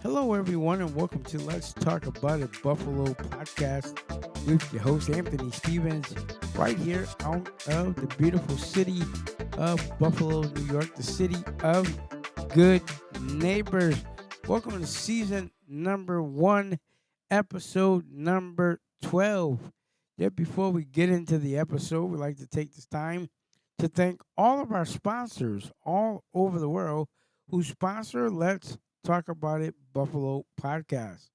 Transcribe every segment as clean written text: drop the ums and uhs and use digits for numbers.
Hello, everyone, and welcome to Let's Talk About It Buffalo podcast with your host, Anthony Stevens, right here out of the beautiful city of Buffalo, New York, the city of good neighbors. Welcome to season number 1, episode number 12. Yet before we get into the episode, we'd like to take this time to thank all of our sponsors all over the world who sponsor Let's Talk About It Buffalo podcast.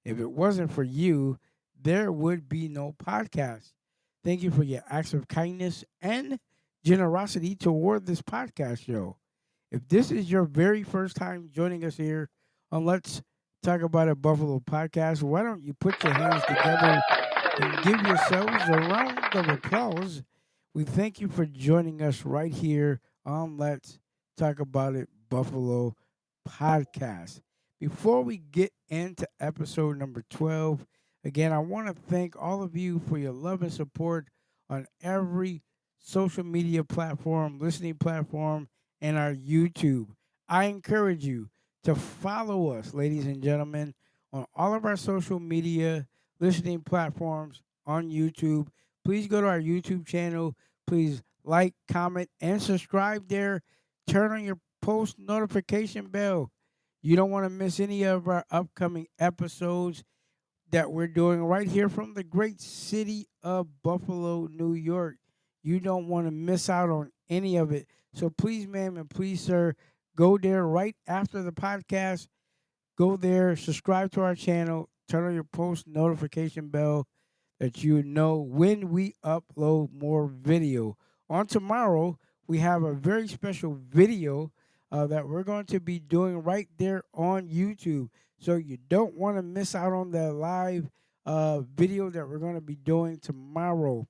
If it wasn't for you, there would be no podcast. Thank you for your acts of kindness and generosity toward this podcast show. If this is your very first time joining us here on Let's Talk About It Buffalo podcast, why don't you put your hands together and give yourselves a round of applause? We thank you for joining us right here on Let's Talk About It Buffalo podcast. Before we get into episode number 12, again, I want to thank all of you for your love and support on every social media platform, listening platform, and our YouTube. I encourage you to follow us, ladies and gentlemen, on all of our social media listening platforms on YouTube. Please go to our YouTube channel. Please like, comment, and subscribe there. Turn on your post notification bell. You don't want to miss any of our upcoming episodes that we're doing right here from the great city of Buffalo, New York. You don't want to miss out on any of it. So please, ma'am, and please, sir, go there right after the podcast. Go there, subscribe to our channel, turn on your post notification bell that you know when we upload more video. On tomorrow, we have a very special video that we're going to be doing right there on YouTube. So you don't want to miss out on the live video that we're going to be doing tomorrow.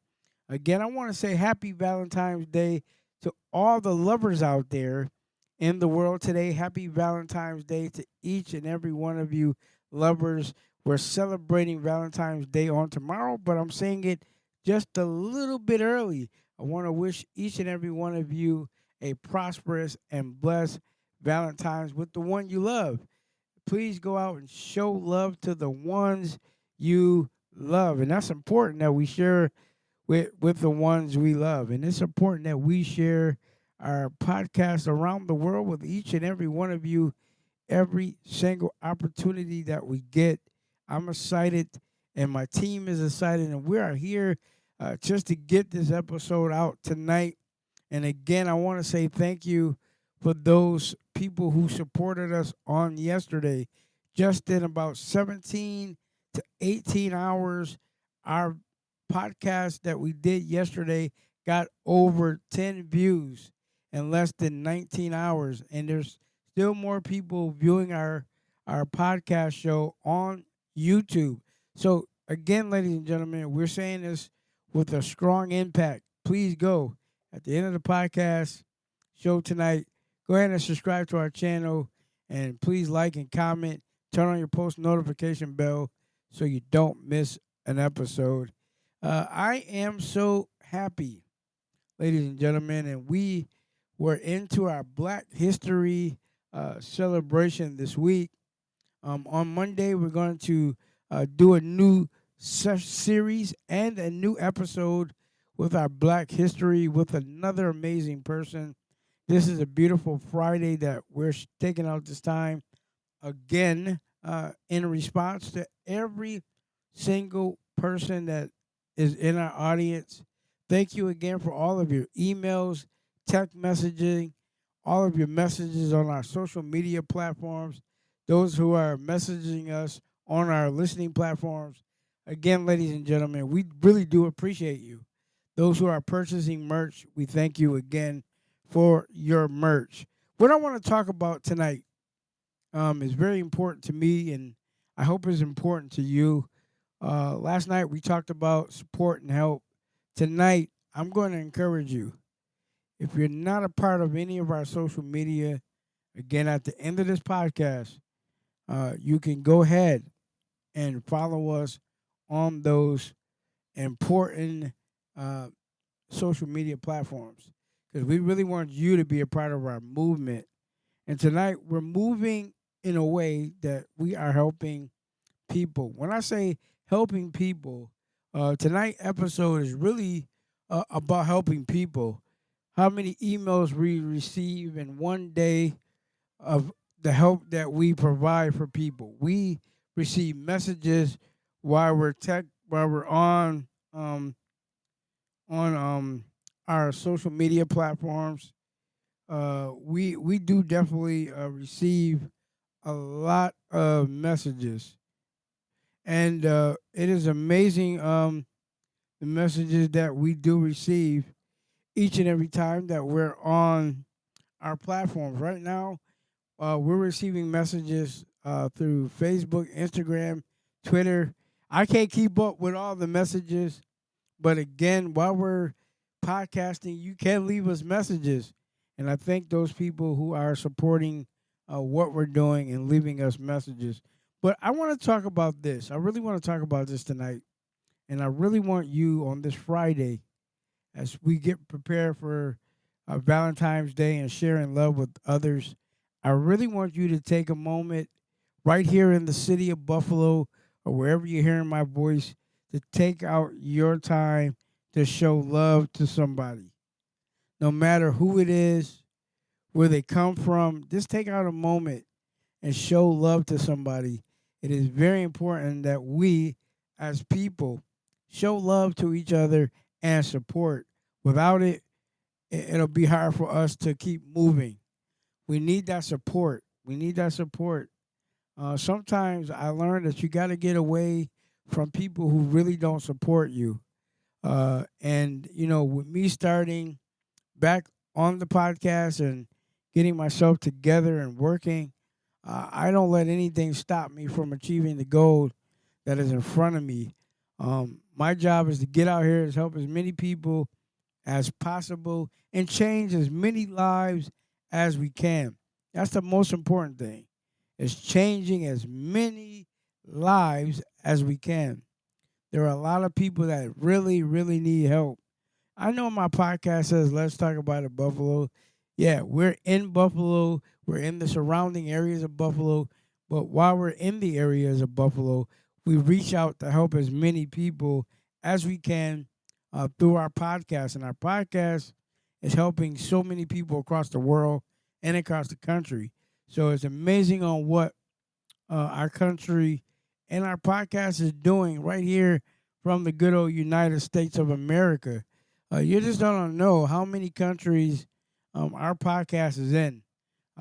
Again, I want to say happy Valentine's Day to all the lovers out there in the world today. Happy Valentine's Day to each and every one of you lovers. We're celebrating Valentine's Day on tomorrow, but I'm saying it just a little bit early. I want to wish each and every one of you a prosperous and blessed Valentine's with the one you love. Please go out and show love to the ones you love. And that's important that we share with the ones we love. And it's important that we share our podcast around the world with each and every one of you every single opportunity that we get. I'm excited, and my team is excited, and we are here just to get this episode out tonight. And again, I want to say thank you for those people who supported us on yesterday. Just in about 17 to 18 hours, our podcast that we did yesterday got over 10 views in less than 19 hours. And there's still more people viewing our podcast show on YouTube. So again, ladies and gentlemen, we're saying this with a strong impact. Please go at the end of the podcast show tonight. Go ahead and subscribe to our channel, and please like and comment. Turn on your post notification bell so you don't miss an episode. I am so happy, ladies and gentlemen, and we were into our Black History celebration this week. On Monday, we're going to do a new series and a new episode with our Black History with another amazing person. This is a beautiful Friday that we're taking out this time again in response to every single person that is in our audience. Thank you again for all of your emails, text messaging, all of your messages on our social media platforms, those who are messaging us on our listening platforms. Again, ladies and gentlemen, we really do appreciate you. Those who are purchasing merch, we thank you again for your merch. What I want to talk about tonight is very important to me, and I hope it's important to you. Last night we talked about support and help. Tonight, I'm going to encourage you. If you're not a part of any of our social media, again, at the end of this podcast, you can go ahead and follow us on those important social media platforms because we really want you to be a part of our movement. And tonight we're moving in a way that we are helping people. When I say helping people, tonight episode is really about helping people. How many emails we receive in one day of the help that we provide for people. We receive messages while we're on our social media platforms. We do definitely receive a lot of messages, and it is amazing the messages that we do receive each and every time that we're on our platforms. Right now, we're receiving messages through Facebook, Instagram, Twitter. I can't keep up with all the messages, but again, while we're podcasting, you can leave us messages. And I thank those people who are supporting what we're doing and leaving us messages. But I want to talk about this. I really want to talk about this tonight. And I really want you on this Friday, as we get prepared for Valentine's Day and sharing love with others. I really want you to take a moment right here in the city of Buffalo or wherever you're hearing my voice to take out your time to show love to somebody. No matter who it is, where they come from, just take out a moment and show love to somebody. It is very important that we, as people, show love to each other and support. Without it, it'll be hard for us to keep moving. We need that support. We need that support. Sometimes I learned that you got to get away from people who really don't support you. And, with me starting back on the podcast and getting myself together and working, I don't let anything stop me from achieving the goal that is in front of me. My job is to get out here and help as many people as possible and change as many lives as we can. That's the most important thing. Is changing as many lives as we can. There are a lot of people that really, really need help. I know my podcast says, let's talk about it, Buffalo. Yeah, we're in Buffalo. We're in the surrounding areas of Buffalo. But while we're in the areas of Buffalo, we reach out to help as many people as we can through our podcast. And our podcast is helping so many people across the world and across the country. So it's amazing on what our country and our podcast is doing right here from the good old United States of America. You just don't know how many countries our podcast is in.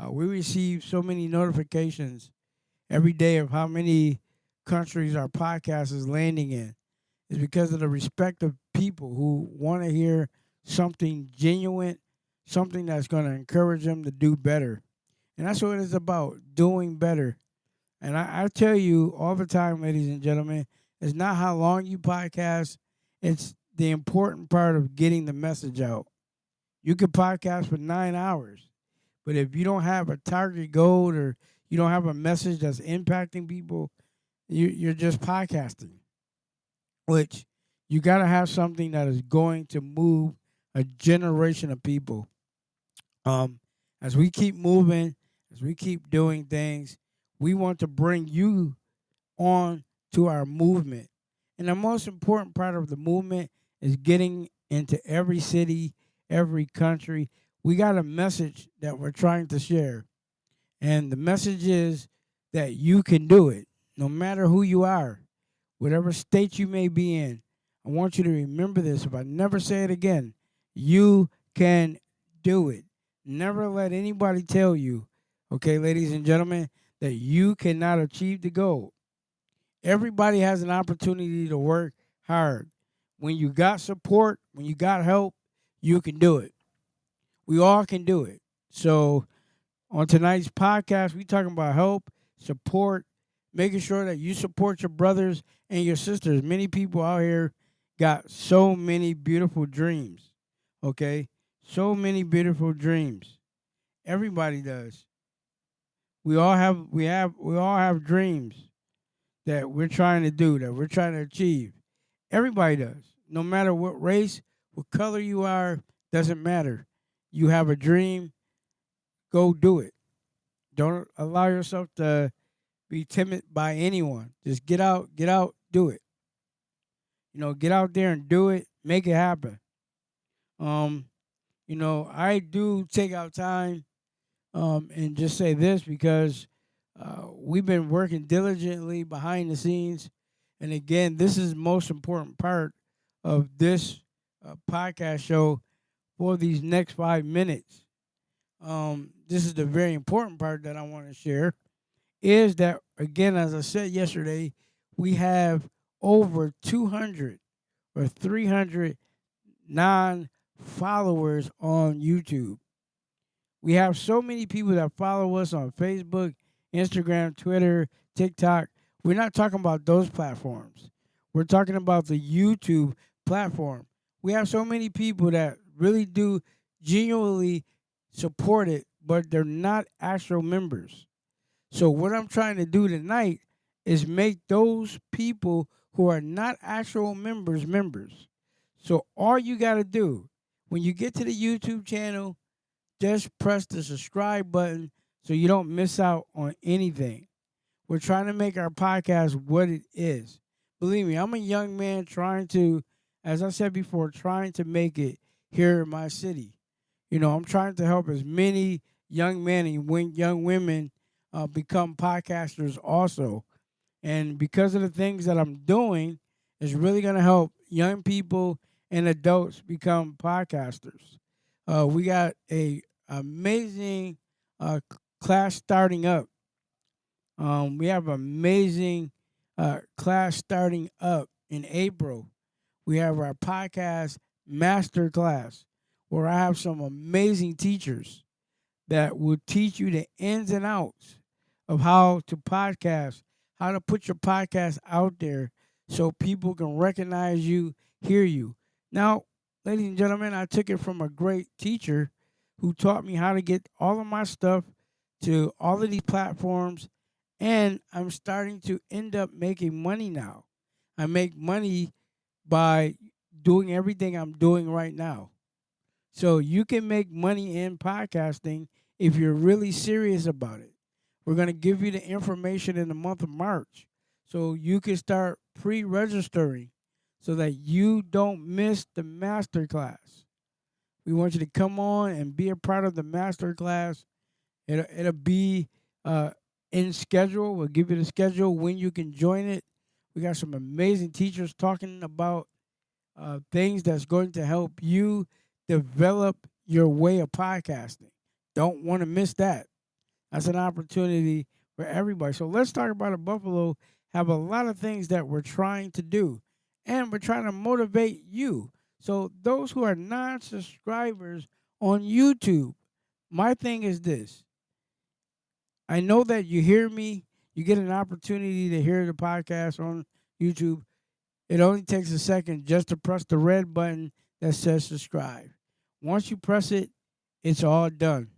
We receive so many notifications every day of how many countries our podcast is landing in. It's because of the respect of people who want to hear something genuine, something that's going to encourage them to do better. And that's what it's about, doing better. And I tell you all the time, ladies and gentlemen, it's not how long you podcast, it's the important part of getting the message out. You could podcast for 9 hours, but if you don't have a target goal or you don't have a message that's impacting people, you're just podcasting, which you got to have something that is going to move a generation of people. Um, as we keep moving, as we keep doing things, we want to bring you on to our movement. And the most important part of the movement is getting into every city, every country. We got a message that we're trying to share. And the message is that you can do it, no matter who you are, whatever state you may be in. I want you to remember this. If I never say it again, you can do it. Never let anybody tell you, okay, ladies and gentlemen, that you cannot achieve the goal. Everybody has an opportunity to work hard. When you got support, when you got help, you can do it. We all can do it. So on tonight's podcast, we talking about help, support, making sure that you support your brothers and your sisters. Many people out here got so many beautiful dreams. Okay? So many beautiful dreams. Everybody does. We all have dreams that we're trying to do, that we're trying to achieve. Everybody does. No matter what race, what color you are, doesn't matter. You have a dream, go do it. Don't allow yourself to be timid by anyone. Just get out, do it. Get out there and do it. Make it happen. Um, I do take out time and just say this because we've been working diligently behind the scenes. And again, this is the most important part of this podcast show for these next 5 minutes. This is the very important part that I want to share is that, again, as I said yesterday, we have over 200 or 300 non followers on YouTube. We have so many people that follow us on Facebook, Instagram, Twitter, TikTok. We're not talking about those platforms. We're talking about the YouTube platform. We have so many people that really do genuinely support it, but they're not actual members. So, what I'm trying to do tonight is make those people who are not actual members members. So, all you got to do when you get to the YouTube channel, just press the subscribe button so you don't miss out on anything. We're trying to make our podcast what it is. Believe me, I'm a young man trying to, as I said before, trying to make it here in my city. I'm trying to help as many young men and young women become podcasters also. And because of the things that I'm doing, it's really going to help young people and adults become podcasters. We got a amazing class starting up. We have amazing class starting up in April. We have our podcast master class where I have some amazing teachers that will teach you the ins and outs of how to podcast, how to put your podcast out there so people can recognize you, hear you. Now, ladies and gentlemen, I took it from a great teacher who taught me how to get all of my stuff to all of these platforms, and I'm starting to end up making money now. I make money by doing everything I'm doing right now. So you can make money in podcasting if you're really serious about it. We're going to give you the information in the month of March so you can start pre-registering so that you don't miss the master class. We want you to come on and be a part of the master class. It'll be in schedule. We'll give you the schedule when you can join it. We got some amazing teachers talking about things that's going to help you develop your way of podcasting. Don't want to miss that. That's an opportunity for everybody. So let's talk about it. Buffalo have a lot of things that we're trying to do, and we're trying to motivate you. So those who are non-subscribers on YouTube, my thing is this. I know that you hear me. You get an opportunity to hear the podcast on YouTube. It only takes a second just to press the red button that says subscribe. Once you press it, it's all done.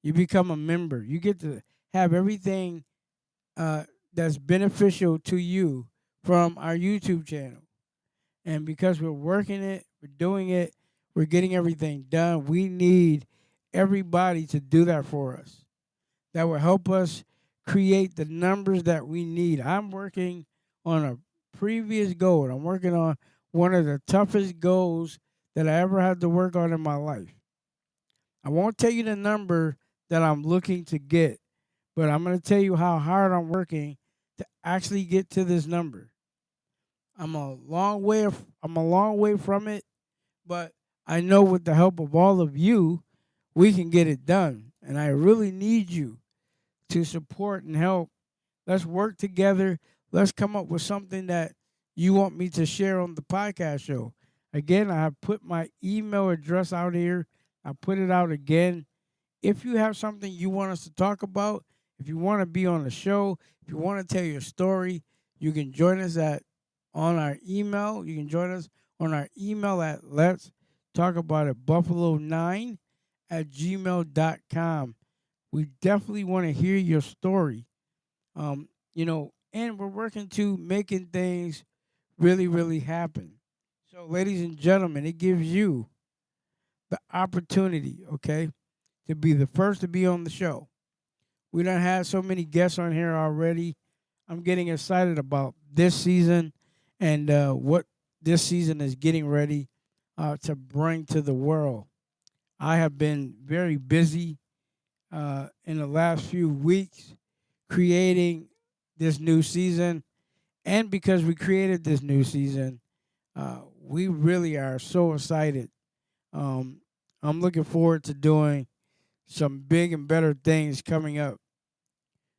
You become a member. You get to have everything that's beneficial to you from our YouTube channel. And because we're working it, we're doing it, we're getting everything done, we need everybody to do that for us. That will help us create the numbers that we need. I'm working on a previous goal. I'm working on one of the toughest goals that I ever had to work on in my life. I won't tell you the number that I'm looking to get, but I'm going to tell you how hard I'm working to actually get to this number. I'm a long way from it, but I know with the help of all of you, we can get it done. And I really need you to support and help. Let's work together. Let's come up with something that you want me to share on the podcast show. Again, I have put my email address out here. I put it out again. If you have something you want us to talk about, if you want to be on the show, if you want to tell your story, you can join us on our email. You can join us on our email at let's talk about it buffalo9 at gmail.com. We definitely want to hear your story. And we're working to making things really, really happen. So, ladies and gentlemen, it gives you the opportunity, okay, to be the first to be on the show. We done had so many guests on here already. I'm getting excited about this season and what this season is getting ready to bring to the world. I have been very busy in the last few weeks creating this new season. And because we created this new season, we really are so excited. Um, I'm looking forward to doing some big and better things coming up.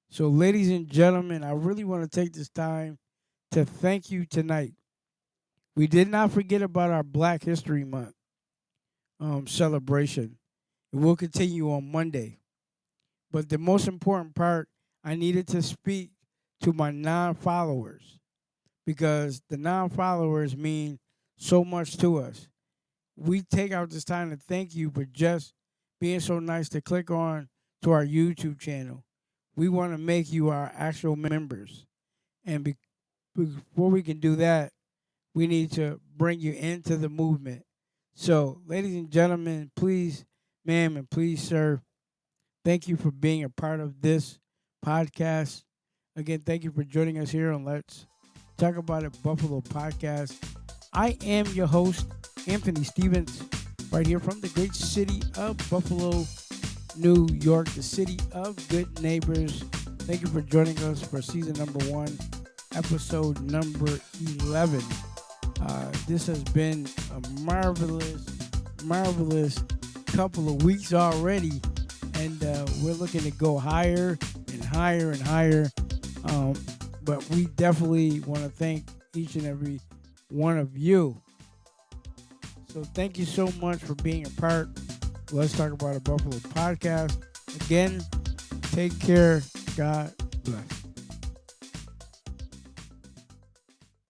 So, ladies and gentlemen, I really want to take this time to thank you tonight. We did not forget about our Black History Month celebration. It will continue on Monday. But the most important part, I needed to speak to my non followers because the non followers mean so much to us. We take out this time to thank you for just being so nice to click on to our YouTube channel. We want to make you our actual members. And before we can do that, we need to bring you into the movement. So, ladies and gentlemen, please, ma'am, and please, sir, thank you for being a part of this podcast. Again, thank you for joining us here on Let's Talk About It Buffalo podcast. I am your host, Anthony Stevens, right here from the great city of Buffalo, New York, the city of good neighbors. Thank you for joining us for season number 1, episode number 11. This has been a marvelous couple of weeks already, and we're looking to go higher and higher and higher. But we definitely want to thank each and every one of you. So thank you so much for being a part. Let's Talk About a Buffalo podcast. Again, take care. God bless.